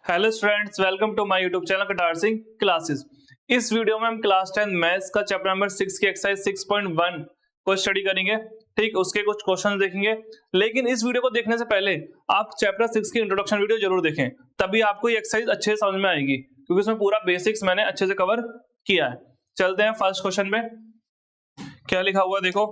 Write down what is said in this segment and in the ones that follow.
Hello students, welcome to my YouTube channel Katar Singh classes. इस video में हम क्लास 10 मैथ्स का चैप्टर नंबर 6 की एक्सरसाइज 6.1 को स्टडी करेंगे। ठीक, उसके कुछ क्वेश्चन देखेंगे। लेकिन इस वीडियो को देखने से पहले आप चैप्टर 6 की इंट्रोडक्शन वीडियो जरूर देखें, तभी आपको ये एक्सरसाइज अच्छे से समझ में आएगी, क्योंकि उसमें पूरा बेसिक्स मैंने अच्छे से कवर किया है। चलते हैं फर्स्ट क्वेश्चन में। क्या लिखा हुआ है देखो,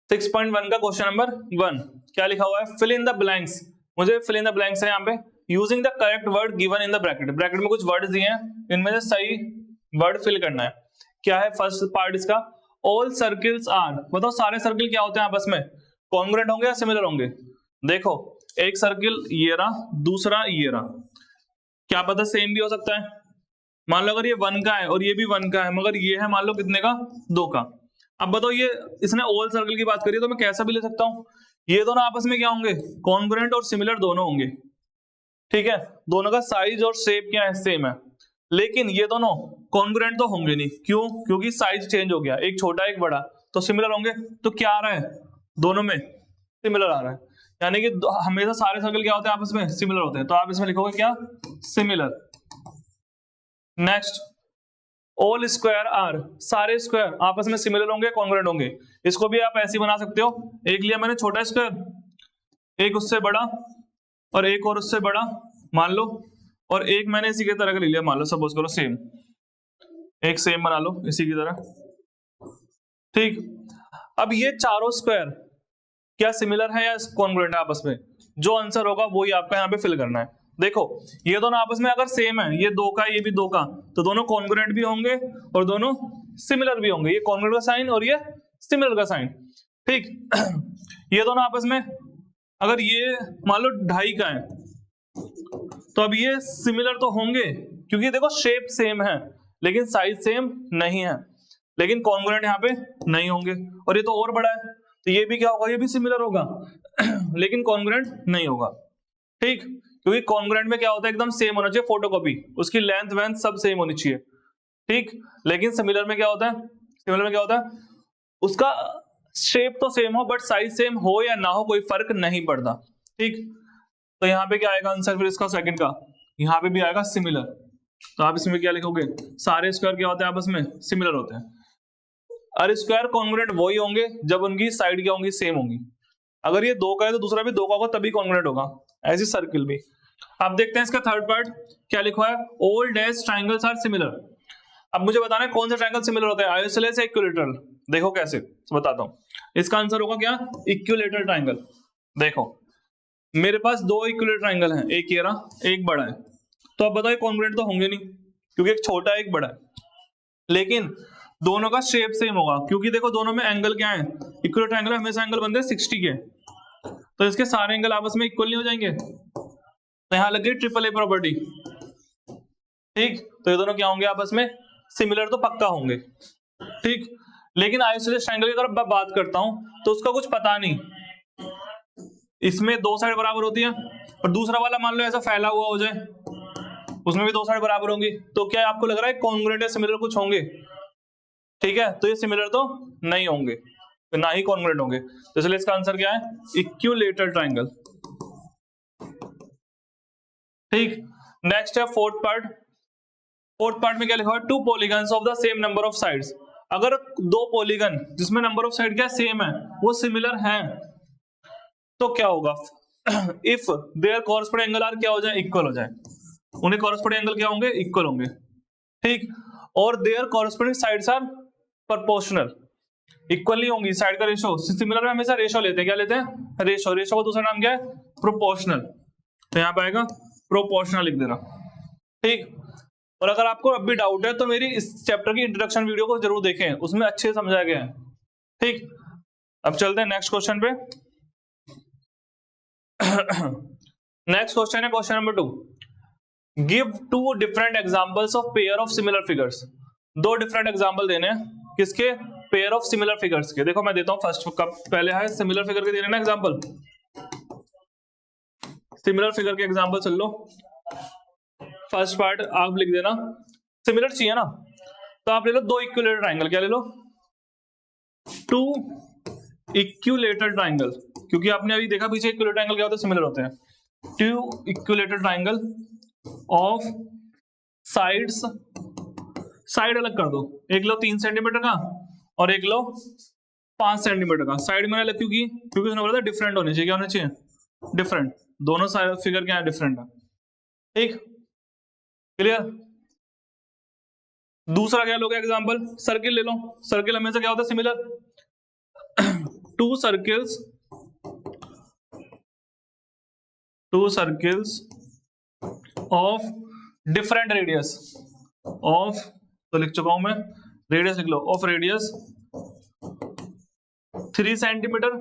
6.1 का क्वेश्चन नंबर 1 क्या लिखा हुआ है, फिल इन द ब्लैंक्स। मुझे फिल इन द ब्लैंक्स है यहाँ पे, using the correct word given in the bracket. Bracket में कुछ वर्ड्स दिए हैं, इनमें से सही वर्ड फिल करना है। क्या है फर्स्ट पार्ट इसका, ऑल सर्किल्स आर। बताओ सारे सर्किल क्या होते हैं आपस में, कॉन्ग्रुएंट होंगे या सिमिलर होंगे। देखो एक सर्किल ये रहा, दूसरा ये रहा, क्या पता सेम भी हो सकता है। मान लो अगर ये 1 का है और ये भी 1 का है, मगर ये है मान लो कितने का, 2 का। अब बताओ ये इसने ऑल सर्कल की बात करी तो मैं कैसा भी ले सकता हूं, ये दोनों आपस में क्या होंगे, कॉन्ग्रुएंट और सिमिलर दोनों होंगे। ठीक है, दोनों का साइज और शेप क्या है, सेम है। लेकिन ये दोनों कॉन्ग्रुएंट तो होंगे नहीं, क्यों, क्योंकि साइज चेंज हो गया, एक छोटा एक बड़ा, तो सिमिलर होंगे। तो क्या आ रहा है, दोनों में सिमिलर आ रहा है, यानी कि हमेशा सारे सर्कल क्या होते हैं, आपस में सिमिलर होते हैं। तो आप इसमें लिखोगे क्या, similar. Next, all square are, सारे स्क्वायर आपस में सिमिलर होंगे, कॉन्ग्रुएंट होंगे। इसको भी आप ऐसे ही बना सकते हो, एक लिया मैंने छोटा स्क्वायर, एक उससे बड़ा और एक और उससे बड़ा मान लो, और एक मैंने इसी की तरह का ले लिया, मान लो सपोज करो सेम, एक सेम बना लो इसी की तरह। ठीक, अब ये चारों स्क्वायर क्या सिमिलर है या कॉन्ग्रुएंट है आपस में, जो आंसर होगा वही आपका यहाँ पे फिल करना है। देखो ये दोनों आपस में अगर सेम है, ये 2 का ये भी 2 का, तो दोनों कॉन्ग्रुएंट भी होंगे और दोनों सिमिलर भी होंगे। ये कॉन्ग्रुएंट का साइन और ये सिमिलर का साइन। ठीक ये दोनों आपस में अगर ये मान लो 2.5 का है, तो अब ये सिमिलर तो होंगे, क्योंकि देखो शेप सेम है लेकिन साइज सेम नहीं है, लेकिन कॉन्ग्रुएंट यहाँ पे नहीं होंगे। और ये तो और बड़ा है, तो ये भी क्या होगा, ये भी सिमिलर होगा लेकिन कॉन्ग्रुएंट नहीं होगा। ठीक, क्योंकि कॉन्ग्रुएंट में क्या होता है, एकदम सेम होना चाहिए, फोटोकॉपी, उसकी लेंथ वेंथ सब सेम होनी चाहिए। ठीक, लेकिन सिमिलर में क्या होता है, सिमिलर में क्या होता है, उसका शेप तो सेम हो बट साइज सेम हो या ना हो कोई फर्क नहीं पड़ता। ठीक, तो यहाँ पे क्या आएगा आंसर फिर इसका सेकंड का, यहाँ पे भी आएगा सिमिलर। तो आप इसमें क्या लिखोगे, सारे स्क्वायर क्या होते हैं आपस में सिमिलर होते हैं। और स्क्वायर कॉन्ग्रुएंट वही होंगे जब उनकी साइड क्या होंगी, सेम होंगी। अगर ये 2 का है तो दूसरा भी 2 का होगा, तभी कॉन्ग्रुएंट होगा। ऐसी सर्किल भी। अब देखते हैं इसका थर्ड पार्ट क्या लिखा है, all dash triangles are similar. अब मुझे बताना है कौन से ट्रायंगल सिमिलर होते हैं, आइसोसेलेस या इक्विलैटरल। देखो कैसे बताता हूं, इसका आंसर होगा क्या, इक्विलैटरल ट्रायंगल। देखो मेरे पास 2 इक्विलैटरल ट्रायंगल हैं, एक ये रहा एक बड़ा है, तो अब बताओ कॉन्ग्रुएंट तो होंगे नहीं, क्योंकि एक छोटा एक बड़ा है। लेकिन दोनों का शेप सेम होगा, क्योंकि देखो दोनों में एंगल क्या है, इक्विलैटरल ट्रायंगल हमेशा एंगल बनते हैं 60 के, तो इसके सारे एंगल आपस में इक्वल नहीं हो जाएंगे। तो यहां लग गई ट्रिपल ए प्रॉपर्टी। ठीक, तो ये दोनों क्या होंगे आपस में, सिमिलर तो पक्का होंगे। ठीक, लेकिन आइसोसेलेस ट्रायंगल की अगर मैं बात करता हूं तो उसका कुछ पता नहीं, इसमें 2 साइड बराबर होती है और दूसरा वाला मान लो ऐसा फैला हुआ हो जाए, उसमें भी 2 साइड बराबर होंगी, तो क्या आपको लग रहा है कॉन्ग्रुएंट या सिमिलर कुछ होंगे। ठीक है, तो ये सिमिलर तो नहीं होंगे, तो ना ही कॉन्ग्रुएंट होंगे, तो इसलिए इसका आंसर क्या है, इक्विलैटरल ट्रायंगल। ठीक, नेक्स्ट है फोर्थ पार्ट। फोर्थ पार्ट में क्या लिखा है, 2 polygons of the same number of sides. अगर 2 पॉलीगन जिसमें नंबर ऑफ साइड क्या सेम है वो सिमिलर हैं, तो क्या होगा, if there corresponding angle are क्या हो जाए, इक्वल हो जाए, उन्हें कॉरस्पॉन्डिंग एंगल क्या होंगे, इक्वल होंगे। ठीक, और there corresponding sides are proportional, equal नहीं होंगी, साइड का रेशो, सिमिलर में हमेशा रेशो लेते हैं, क्या लेते हैं, रेशो। रेशो का दूसरा नाम क्या है, प्रोपोर्शनल, तो यहाँ पे आएगा प्रोपोर्शनल लिख देना। ठीक, और अगर आपको अब भी डाउट है तो मेरी इस चैप्टर की इंट्रोडक्शन वीडियो को जरूर देखें, उसमें अच्छे से समझाया गया है। ठीक, अब चलते हैं नेक्स्ट क्वेश्चन पे। नेक्स्ट क्वेश्चन है question number 2, give 2 different examples of pair of similar figures. 2 different example देने हैं, किसके, पेयर ऑफ सिमिलर फिगर्स के। देखो मैं देता हूं फर्स्ट का, पहले है सिमिलर फिगर के देने ना एग्जांपल, सिमिलर फिगर के एग्जांपल चल लो। फर्स्ट पार्ट आप लिख देना, सिमिलर चाहिए ना, तो आप ले लो 2 इक्विलैटरल ट्रायंगल, क्या ले लो, 2 इक्विलैटरल ट्रायंगल, क्योंकि आपने अभी देखा पीछे इक्विलैटरल ट्रायंगल क्या होता है, सिमिलर होते हैं। Two equilateral triangle of sides, side अलग कर दो, एक लो 3 सेंटीमीटर का और एक लो 5 सेंटीमीटर का। साइड मैंने अलग क्योंकि उसने बोला था डिफरेंट होने चाहिए, क्या होने चाहिए, डिफरेंट। दोनों फिगर क्या है, डिफरेंट है। ठीक, क्लियर। दूसरा क्या लोगे एग्जांपल, सर्किल ले लो। सर्किल हमेशा क्या होता है, similar. Two circles of different radius of, तो लिख चुका हूं मैं, रेडियस लिख लो, ऑफ रेडियस 3 सेंटीमीटर,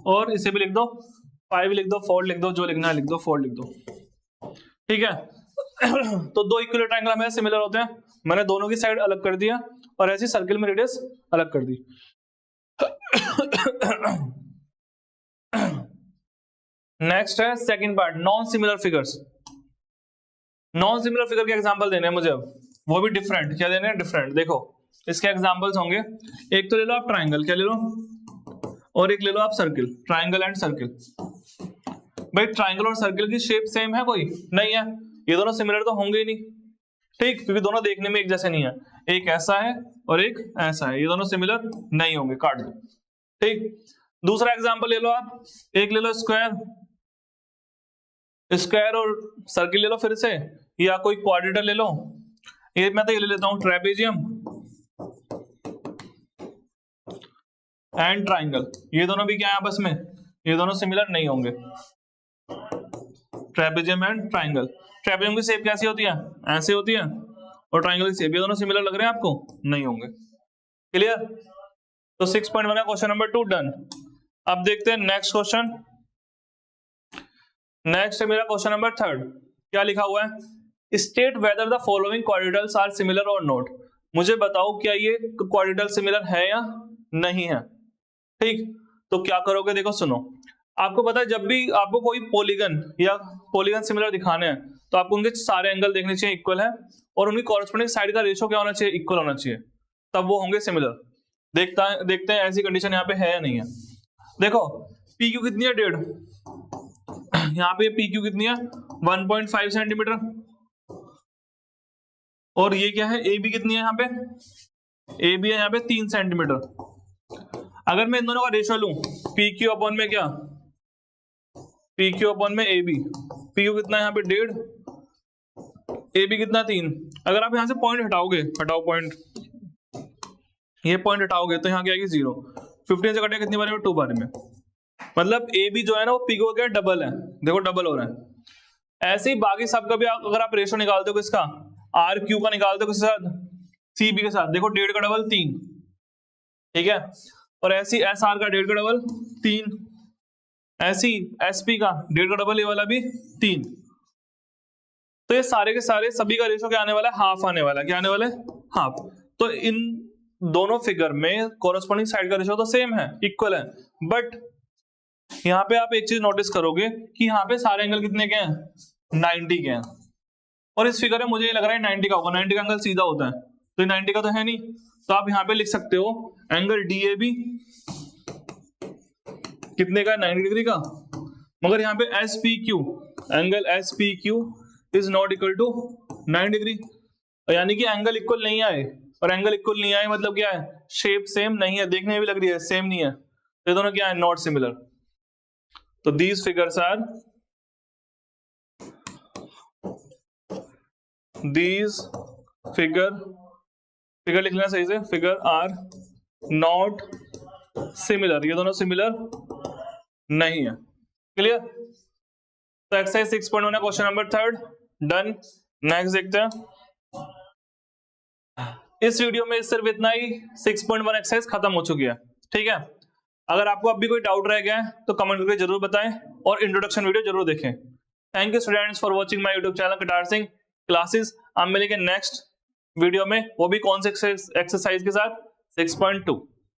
और इसे भी लिख दो 5 लिख दो, 4 लिख दो, जो लिखना है लिख दो, 4 लिख दो। ठीक है। तो दो इक्विलेटरल ट्रायंगल हमें सिमिलर होते हैं, मैंने दोनों की साइड अलग कर दिया और ऐसी सर्किल में रेडियस अलग कर दी। नेक्स्ट है second part, non similar figures. Non similar figure के एग्जांपल देने हैं मुझे अब, वो भी डिफरेंट। क्या देने हैं, डिफरेंट। देखो इसके एग्जांपल्स होंगे, एक तो ले लो आप ट्राइंगल, क्या ले लो, और एक ले लो आप सर्किल, ट्राइंगल एंड सर्किल। भाई ट्राइंगल और सर्किल की शेप सेम है कोई, नहीं है, ये दोनों सिमिलर तो होंगे ही नहीं। ठीक, क्योंकि दोनों देखने में एक जैसे नहीं है, एक ऐसा है और एक ऐसा है, ये दोनों सिमिलर नहीं होंगे, काट दो। ठीक, दूसरा एग्जांपल ले लो आप, एक ले लो स्क्वायर, स्क्वायर और सर्किल ले लो फिर से, या कोई क्वाड्रेटर ले लो। ये मैं तो ये ले लेता हूं, ट्रेपेजियम एंड ट्राइंगल, ये दोनों भी क्या है आपस में, ये दोनों सिमिलर नहीं होंगे। ट्रेपेजियम एंड ट्राइंगल, ट्रेपेजियम की शेप कैसी होती है, ऐसे होती है, और ट्राइंगल की शेप, ये दोनों सिमिलर लग रहे हैं आपको, नहीं होंगे। क्लियर। तो 6.1 का क्वेश्चन नंबर 2 डन। अब देखते हैं नेक्स्ट क्वेश्चन। नेक्स्ट है मेरा क्वेश्चन नंबर 3। क्या लिखा हुआ है, state whether the following quadrilaterals are similar और नॉट। मुझे बताओ क्या ये क्वाड्रेटर सिमिलर है या नहीं है। ठीक, तो क्या करोगे, देखो सुनो, आपको पता है जब भी आपको कोई पॉलीगन या पॉलीगन सिमिलर दिखाने हैं तो आपको उनके सारे एंगल देखने चाहिए इक्वल है, और उनकी कॉरेस्पॉन्डिंग साइड का रेशियो क्या होना चाहिए, इक्वल होना चाहिए, तब वो होंगे सिमिलर। देखते हैं ऐसी कंडीशन यहाँ पे है या नहीं है। देखो पी क्यू कितनी है, 1.5, यहाँ पे पी क्यू कितनी है 1.5 सेंटीमीटर, और ये क्या है, ए बी कितनी है, यहाँ पे ए बी है यहाँ पे 3 सेंटीमीटर। अगर मैं इन दोनों का रेशियो लूं, पी क्यू अपॉन में क्या, पी क्यू अपॉन में ए बी, पी क्यू कितना है यहाँ पे 1.5, ए बी कितना 3। अगर आप यहाँ से पॉइंट हटाओगे, हटाओ पॉइंट, ये पॉइंट हटाओगे तो यहाँ क्या आएगी 0, 15 से कटेगा कितनी बार में, 2 बार में, मतलब ए बी जो है ना वो पी क्यू का डबल है, देखो डबल हो रहा है। ऐसे ही बाकी सबका भी अगर आप रेशियो निकालते हो किसका, आर क्यू का निकालते हो किसके साथ, सी बी के साथ, देखो 1.5 का डबल 3, ठीक है, और ऐसी एस आर का 1.5 का डबल 3, ऐसी एस पी का 1.5 का डबल, ये वाला भी 3। तो ये सारे के सारे सभी का रेशियो क्या आने वाला है, हाफ आने वाला है, क्या आने वाला है, हाफ। तो इन दोनों फिगर में कोरस्पॉन्डिंग साइड का रेशियो तो सेम है, इक्वल है, बट यहाँ पे आप एक चीज नोटिस करोगे कि यहाँ पे सारे एंगल कितने के हैं, 90 के हैं, और इस फिगर में मुझे ये लग रहा है 90 का होगा, 90 का एंगल सीधा होता है, तो ये 90 का तो है नहीं, तो आप यहाँ पे लिख सकते हो एंगल डी ए बी कितने का, 90 डिग्री का, मगर यहाँ पे S P Q, angle S P Q is not equal to 90 degree, यानी कि एंगल इक्वल नहीं आए, और एंगल इक्वल नहीं आए मतलब क्या है, शेप सेम नहीं है, देखने में भी लग रही है सेम नहीं है, तो ये दोनों क्या है, नॉट सिमिलर। तो these figures are, these figure लिख लेना सही से, फिगर आर नॉट सिमिलर, ये दोनों सिमिलर नहीं है। क्लियर। तो एक्सरसाइज 6.1 है क्वेश्चन नंबर 3 डन। नेक्स्ट देखते हैं। इस वीडियो में सिर्फ इतना ही, 6.1 एक्सरसाइज खत्म हो चुकी है, ठीक है। अगर आपको अब भी कोई डाउट रह गया है तो कमेंट करके जरूर बताएं, और इंट्रोडक्शन वीडियो जरूर देखें। Thank you students for watching my YouTube channel Katar Singh classes. हम मिलेंगे नेक्स्ट वीडियो में, वो भी कौन से एक्सरसाइज के साथ, 6.2।